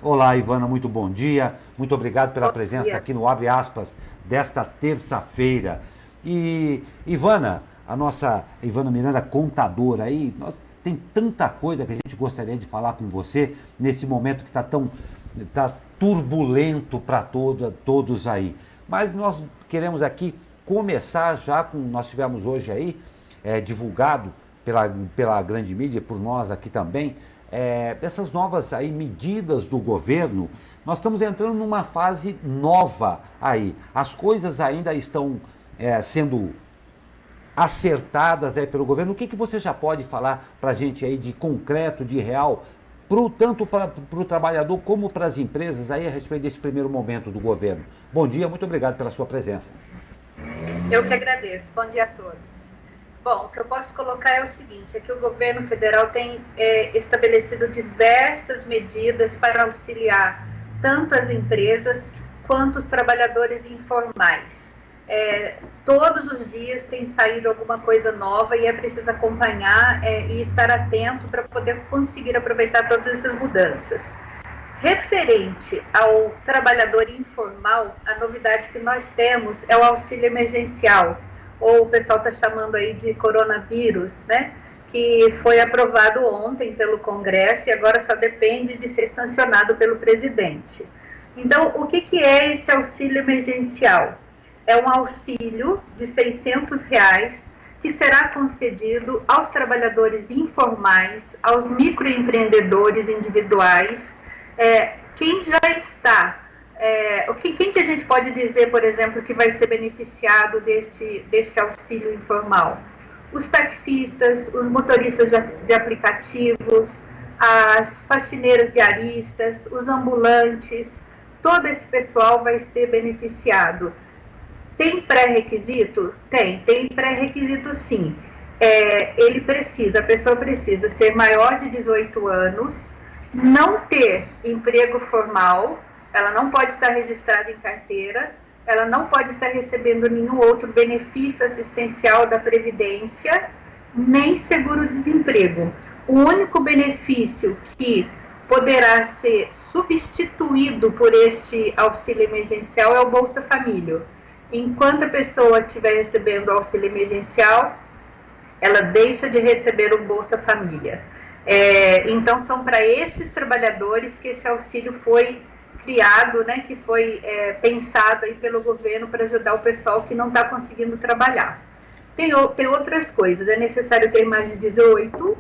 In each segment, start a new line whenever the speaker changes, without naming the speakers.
Olá, Ivana, muito bom dia. Muito obrigado pela
Bom
presença
dia.
aqui no Abre Aspas desta terça-feira. E, Ivana, a nossa Ivana Miranda, contadora aí, tem tanta coisa que a gente gostaria de falar com você nesse momento que está tá turbulento para todos aí. Mas nós queremos aqui começar já com, nós tivemos hoje aí, divulgado pela grande mídia, por nós aqui também, dessas novas aí medidas do governo. Nós estamos entrando numa fase nova aí. As coisas ainda estão sendo acertadas pelo governo. O que você já pode falar para a gente aí de concreto, de real, tanto para o trabalhador como para as empresas aí a respeito desse primeiro momento do governo? Bom dia, muito obrigado pela sua presença.
Eu que agradeço. Bom dia a todos. Bom, o que eu posso colocar é o seguinte, é que o governo federal tem estabelecido diversas medidas para auxiliar tanto as empresas quanto os trabalhadores informais. Todos os dias tem saído alguma coisa nova e é preciso acompanhar e estar atento para poder conseguir aproveitar todas essas mudanças. Referente ao trabalhador informal, a novidade que nós temos é o auxílio emergencial, ou o pessoal está chamando aí de coronavírus, né? Que foi aprovado ontem pelo Congresso e agora só depende de ser sancionado pelo presidente. Então, o que é esse auxílio emergencial? É um auxílio de R$ 600 que será concedido aos trabalhadores informais, aos microempreendedores individuais, quem já está, quem que a gente pode dizer, por exemplo, que vai ser beneficiado deste auxílio informal? Os taxistas, os motoristas de aplicativos, as faxineiras diaristas, os ambulantes, todo esse pessoal vai ser beneficiado. Tem pré-requisito? Tem pré-requisito sim. A pessoa precisa ser maior de 18 anos, não ter emprego formal, ela não pode estar registrada em carteira, ela não pode estar recebendo nenhum outro benefício assistencial da Previdência, nem seguro-desemprego. O único benefício que poderá ser substituído por este auxílio emergencial é o Bolsa Família. Enquanto a pessoa estiver recebendo o auxílio emergencial, ela deixa de receber o Bolsa Família. Então, são para esses trabalhadores que esse auxílio foi criado, né, que foi pensado aí pelo governo para ajudar o pessoal que não está conseguindo trabalhar. Tem outras coisas, é necessário ter mais de 18,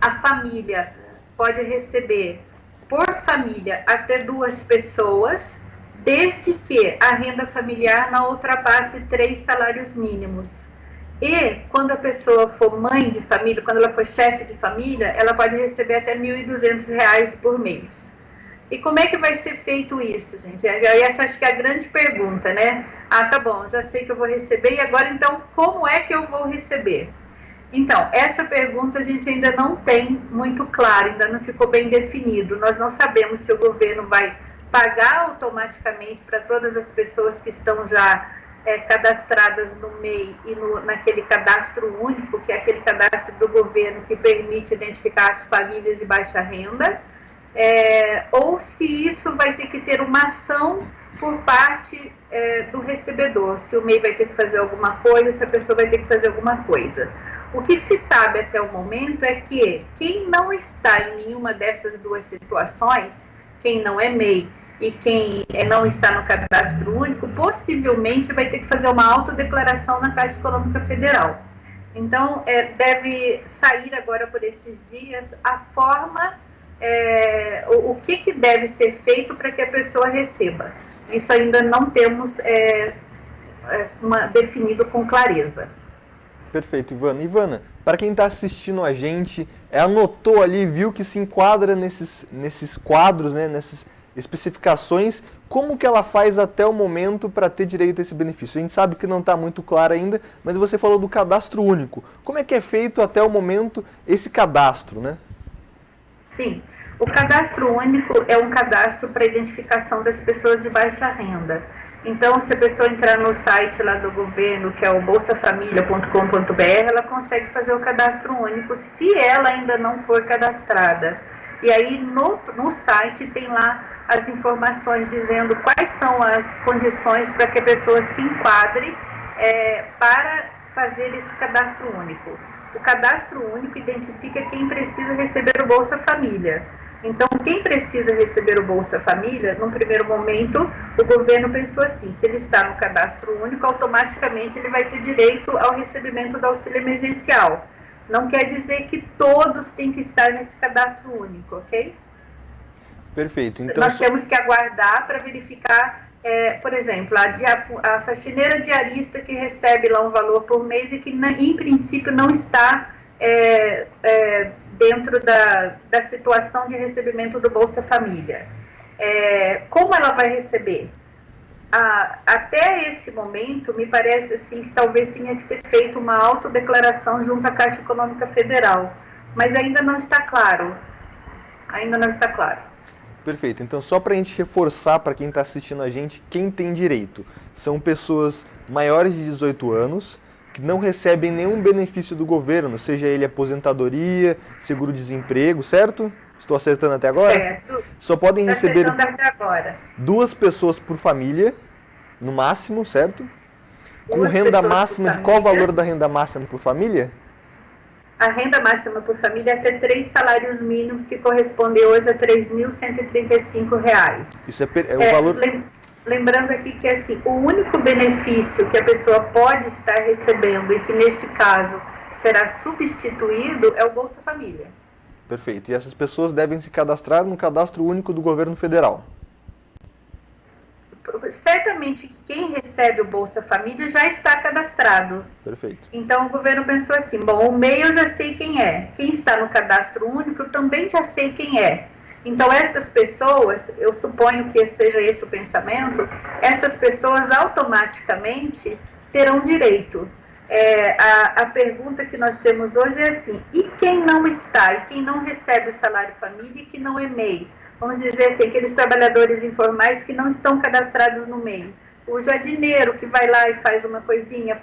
a família pode receber por família até 2 pessoas, desde que a renda familiar não ultrapasse 3 salários mínimos. E quando a pessoa for mãe de família, quando ela for chefe de família, ela pode receber até R$ 1.200 por mês. E como é que vai ser feito isso, gente? Essa acho que é a grande pergunta, né? Tá bom, já sei que eu vou receber, e agora então como é que eu vou receber? Então, essa pergunta a gente ainda não tem muito claro, ainda não ficou bem definido. Nós não sabemos se o governo vai pagar automaticamente para todas as pessoas que estão já cadastradas no MEI e naquele cadastro único, que é aquele cadastro do governo que permite identificar as famílias de baixa renda, ou se isso vai ter que ter uma ação por parte do recebedor, se o MEI vai ter que fazer alguma coisa, se a pessoa vai ter que fazer alguma coisa. O que se sabe até o momento é que quem não está em nenhuma dessas duas situações, quem não é MEI e quem não está no cadastro único, possivelmente vai ter que fazer uma autodeclaração na Caixa Econômica Federal. Então, deve sair agora por esses dias a forma, o que deve ser feito para que a pessoa receba. Isso ainda não temos definido com clareza.
Perfeito, Ivana. Ivana, para quem está assistindo a gente, anotou ali, viu que se enquadra nesses quadros, né, nessas especificações, como que ela faz até o momento para ter direito a esse benefício? A gente sabe que não está muito claro ainda, mas você falou do cadastro único. Como é que é feito até o momento esse cadastro, né?
Sim, o cadastro único é um cadastro para identificação das pessoas de baixa renda. Então, se a pessoa entrar no site lá do governo, que é o bolsafamilia.com.br, ela consegue fazer o cadastro único, se ela ainda não for cadastrada. E aí no site tem lá as informações dizendo quais são as condições para que a pessoa se enquadre para fazer esse cadastro único. O cadastro único identifica quem precisa receber o Bolsa Família. Então, quem precisa receber o Bolsa Família, num primeiro momento, o governo pensou assim, se ele está no cadastro único, automaticamente ele vai ter direito ao recebimento do auxílio emergencial. Não quer dizer que todos têm que estar nesse cadastro único, ok?
Perfeito. Então,
nós temos que aguardar para verificar, por exemplo, a faxineira diarista que recebe lá um valor por mês e que, em princípio, não está dentro da situação de recebimento do Bolsa Família. Como ela vai receber? Até esse momento, me parece assim que talvez tenha que ser feita uma autodeclaração junto à Caixa Econômica Federal, mas ainda não está claro. Ainda não está claro.
Perfeito. Então, só para a gente reforçar para quem está assistindo a gente, quem tem direito são pessoas maiores de 18 anos que não recebem nenhum benefício do governo, seja ele aposentadoria, seguro-desemprego, certo? Estou acertando até agora?
Certo.
Só podem receber
até agora
2 pessoas por família, no máximo, certo? Com renda máxima, de qual o valor da renda máxima por família?
A renda máxima por família é até 3 salários mínimos, que corresponde hoje a R$ 3.135.
Isso é o valor...
Lembrando aqui que assim, o único benefício que a pessoa pode estar recebendo e que nesse caso será substituído é o Bolsa Família.
Perfeito. E essas pessoas devem se cadastrar no cadastro único do governo federal.
Certamente que quem recebe o Bolsa Família já está cadastrado.
Perfeito.
Então o governo pensou assim, bom, o MEI eu já sei quem é. Quem está no cadastro único eu também já sei quem é. Então essas pessoas, eu suponho que seja esse o pensamento, essas pessoas automaticamente terão direito. A pergunta que nós temos hoje é assim, e quem não está, e quem não recebe o salário família e que não é MEI? Vamos dizer assim, aqueles trabalhadores informais que não estão cadastrados no MEI. O jardineiro que vai lá e faz uma coisinha, a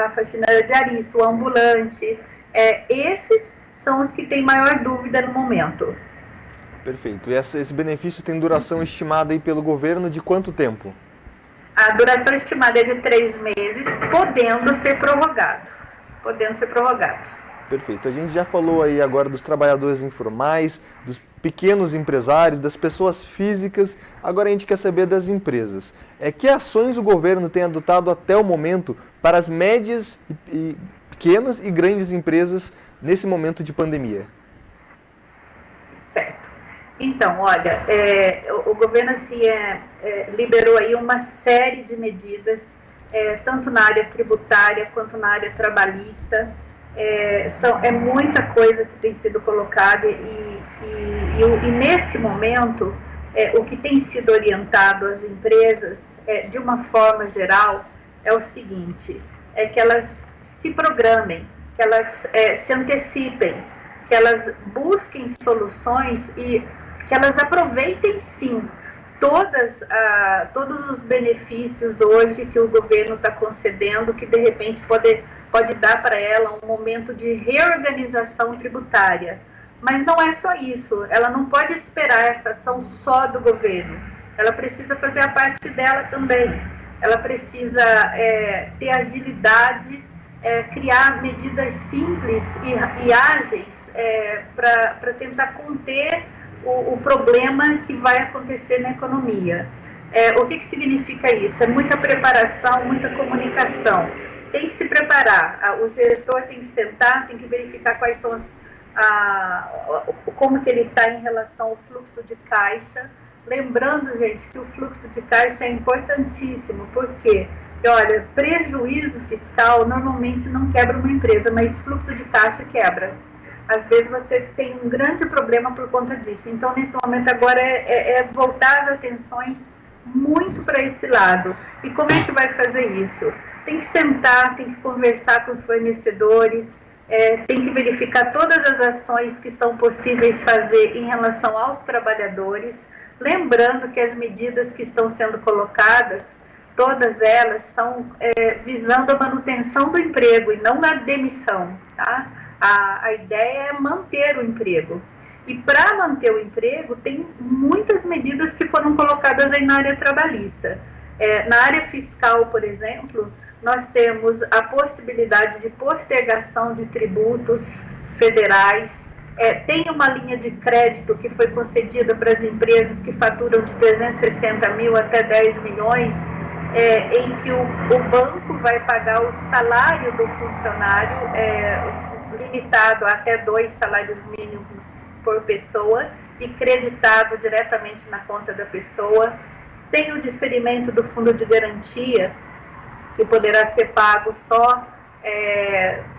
faxineira diarista, o ambulante, esses são os que têm maior dúvida no momento.
Perfeito. E esse benefício tem duração estimada aí pelo governo de quanto tempo?
A duração estimada é de 3 meses, podendo ser prorrogado.
Perfeito. A gente já falou aí agora dos trabalhadores informais, dos pequenos empresários, das pessoas físicas. Agora a gente quer saber das empresas. Que ações o governo tem adotado até o momento para as médias, pequenas e grandes empresas nesse momento de pandemia?
Certo. Então, olha, o governo assim, liberou aí uma série de medidas, tanto na área tributária quanto na área trabalhista. É muita coisa que tem sido colocada e nesse momento, o que tem sido orientado às empresas, de uma forma geral, é o seguinte, que elas se programem, que elas se antecipem, que elas busquem soluções e que elas aproveitem, sim, todos os benefícios hoje que o governo está concedendo, que de repente pode dar para ela um momento de reorganização tributária. Mas não é só isso, ela não pode esperar essa ação só do governo, ela precisa fazer a parte dela também, ela precisa ter agilidade, criar medidas simples e ágeis para tentar conter o problema que vai acontecer na economia. O que significa isso? É muita preparação, muita comunicação. Tem que se preparar, o gestor tem que sentar, tem que verificar quais são como que ele está em relação ao fluxo de caixa. Lembrando, gente, que o fluxo de caixa é importantíssimo. Por quê? Porque, olha, prejuízo fiscal normalmente não quebra uma empresa, mas fluxo de caixa quebra. Às vezes você tem um grande problema por conta disso. Então, nesse momento agora voltar as atenções muito para esse lado. E como é que vai fazer isso? Tem que sentar, tem que conversar com os fornecedores, tem que verificar todas as ações que são possíveis fazer em relação aos trabalhadores. Lembrando que as medidas que estão sendo colocadas, todas elas são visando a manutenção do emprego e não a demissão, tá? A ideia é manter o emprego. E para manter o emprego, tem muitas medidas que foram colocadas aí na área trabalhista. Na área fiscal, por exemplo, nós temos a possibilidade de postergação de tributos federais. Tem uma linha de crédito que foi concedida para as empresas que faturam de 360 mil até 10 milhões, em que o banco vai pagar o salário do funcionário, limitado a até 2 salários mínimos por pessoa e creditado diretamente na conta da pessoa. Tem o diferimento do fundo de garantia, que poderá ser pago só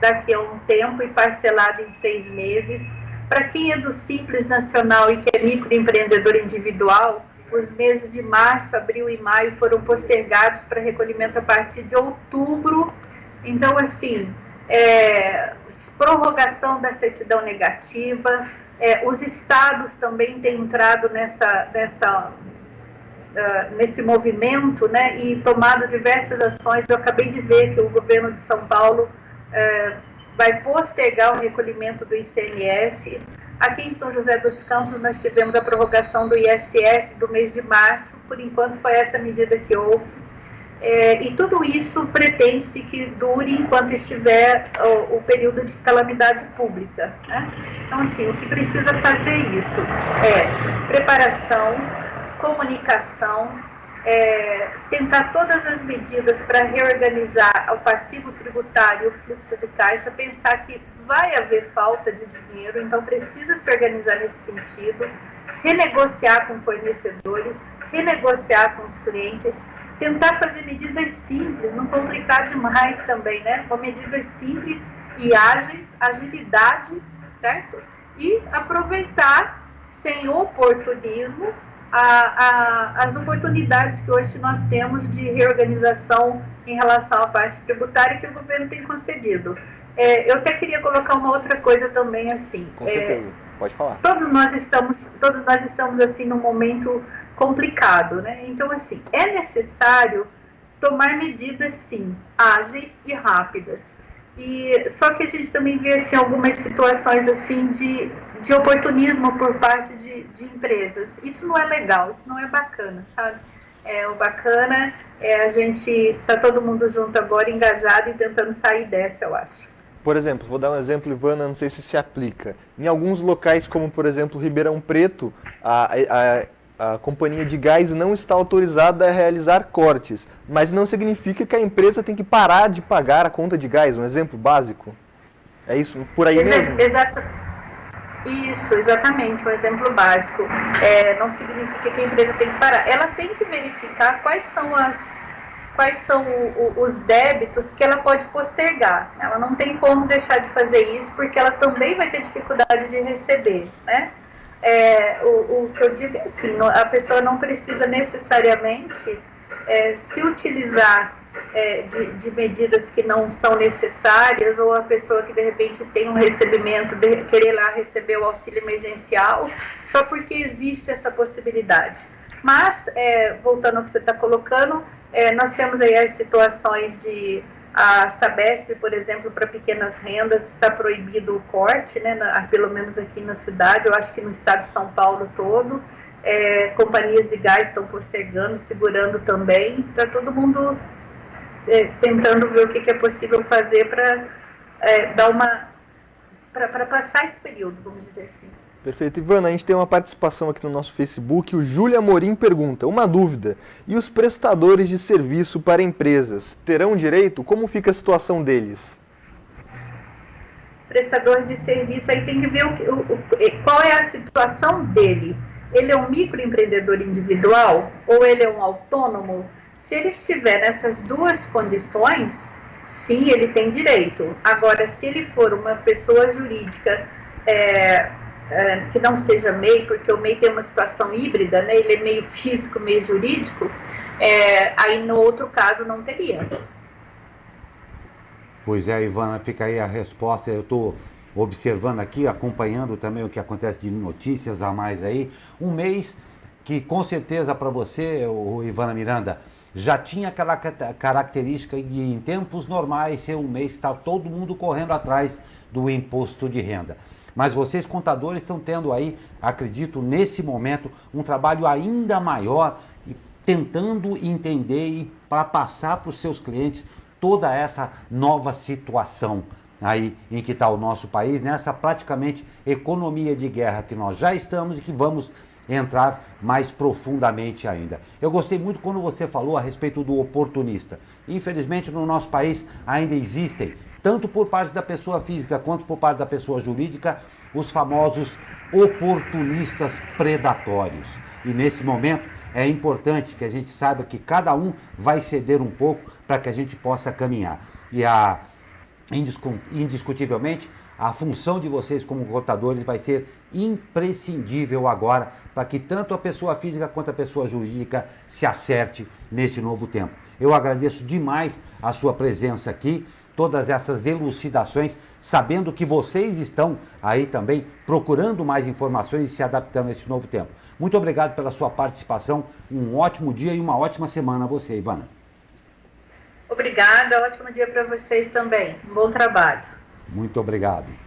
daqui a um tempo e parcelado em 6 meses. Para quem é do Simples Nacional e que é microempreendedor individual, os meses de março, abril e maio foram postergados para recolhimento a partir de outubro. Então, assim, prorrogação da certidão negativa. Os estados também têm entrado nesse movimento, né, e tomado diversas ações. Eu acabei de ver que o governo de São Paulo vai postergar o recolhimento do ICMS. Aqui em São José dos Campos nós tivemos a prorrogação do ISS do mês de março, por enquanto foi essa medida que houve. E tudo isso pretende-se que dure enquanto estiver o período de calamidade pública, né? Então, assim, o que precisa fazer isso é preparação, comunicação, tentar todas as medidas para reorganizar o passivo tributário e o fluxo de caixa, pensar que vai haver falta de dinheiro, então precisa se organizar nesse sentido, renegociar com fornecedores, renegociar com os clientes, tentar fazer medidas simples, não complicar demais também, né? Com medidas simples e ágeis, agilidade, certo? E aproveitar, sem oportunismo, as oportunidades que hoje nós temos de reorganização em relação à parte tributária que o governo tem concedido. Eu até queria colocar uma outra coisa também, assim.
Com certeza, pode falar.
Todos nós estamos assim, num momento complicado, né? Então, assim, é necessário tomar medidas, sim, ágeis e rápidas. Só que a gente também vê, assim, algumas situações, assim, de oportunismo por parte de empresas. Isso não é legal, isso não é bacana, sabe? O bacana é a gente tá todo mundo junto agora, engajado e tentando sair dessa, eu acho.
Por exemplo, vou dar um exemplo, Ivana, não sei se aplica. Em alguns locais, como por exemplo Ribeirão Preto, a companhia de gás não está autorizada a realizar cortes, mas não significa que a empresa tem que parar de pagar a conta de gás, um exemplo básico. É isso, por aí mesmo?
Exato. Isso, exatamente, um exemplo básico. Não significa que a empresa tem que parar. Ela tem que verificar quais são os débitos que ela pode postergar. Ela não tem como deixar de fazer isso, porque ela também vai ter dificuldade de receber, né? O que eu digo é assim, a pessoa não precisa necessariamente se utilizar de medidas que não são necessárias, ou a pessoa que de repente tem um recebimento, querer lá receber o auxílio emergencial, só porque existe essa possibilidade. Mas, voltando ao que você está colocando, nós temos aí as situações de a Sabesp, por exemplo, para pequenas rendas, está proibido o corte, né, pelo menos aqui na cidade, eu acho que no estado de São Paulo todo. Companhias de gás estão postergando, segurando também. Está todo mundo tentando ver o que é possível fazer para para passar esse período, vamos dizer assim.
Perfeito. Ivana, a gente tem uma participação aqui no nosso Facebook. O Júlio Amorim pergunta, uma dúvida, e os prestadores de serviço para empresas terão direito? Como fica a situação deles?
Prestador de serviço, aí tem que ver qual é a situação dele. Ele é um microempreendedor individual ou ele é um autônomo? Se ele estiver nessas duas condições, sim, ele tem direito. Agora, se ele for uma pessoa jurídica que não seja MEI, porque o MEI tem uma situação híbrida, né? Ele é meio físico, meio jurídico, aí no outro caso não teria.
Pois é, Ivana, fica aí a resposta. Eu estou observando aqui, acompanhando também o que acontece de notícias a mais aí. Um mês que com certeza para você, Ivana Miranda, já tinha aquela característica de em tempos normais ser um mês que está todo mundo correndo atrás do imposto de renda. Mas vocês, contadores, estão tendo aí, acredito, nesse momento, um trabalho ainda maior, tentando entender e para passar para os seus clientes toda essa nova situação aí em que está o nosso país, nessa praticamente economia de guerra que nós já estamos e que vamos entrar mais profundamente ainda. Eu gostei muito quando você falou a respeito do oportunista. Infelizmente, no nosso país ainda existem, tanto por parte da pessoa física quanto por parte da pessoa jurídica, os famosos oportunistas predatórios. E nesse momento é importante que a gente saiba que cada um vai ceder um pouco para que a gente possa caminhar. E indiscutivelmente, a função de vocês como contadores vai ser imprescindível agora para que tanto a pessoa física quanto a pessoa jurídica se acerte nesse novo tempo. Eu agradeço demais a sua presença aqui, todas essas elucidações, sabendo que vocês estão aí também procurando mais informações e se adaptando a esse novo tempo. Muito obrigado pela sua participação, um ótimo dia e uma ótima semana a você, Ivana.
Obrigada, ótimo dia para vocês também. Um bom trabalho.
Muito obrigado.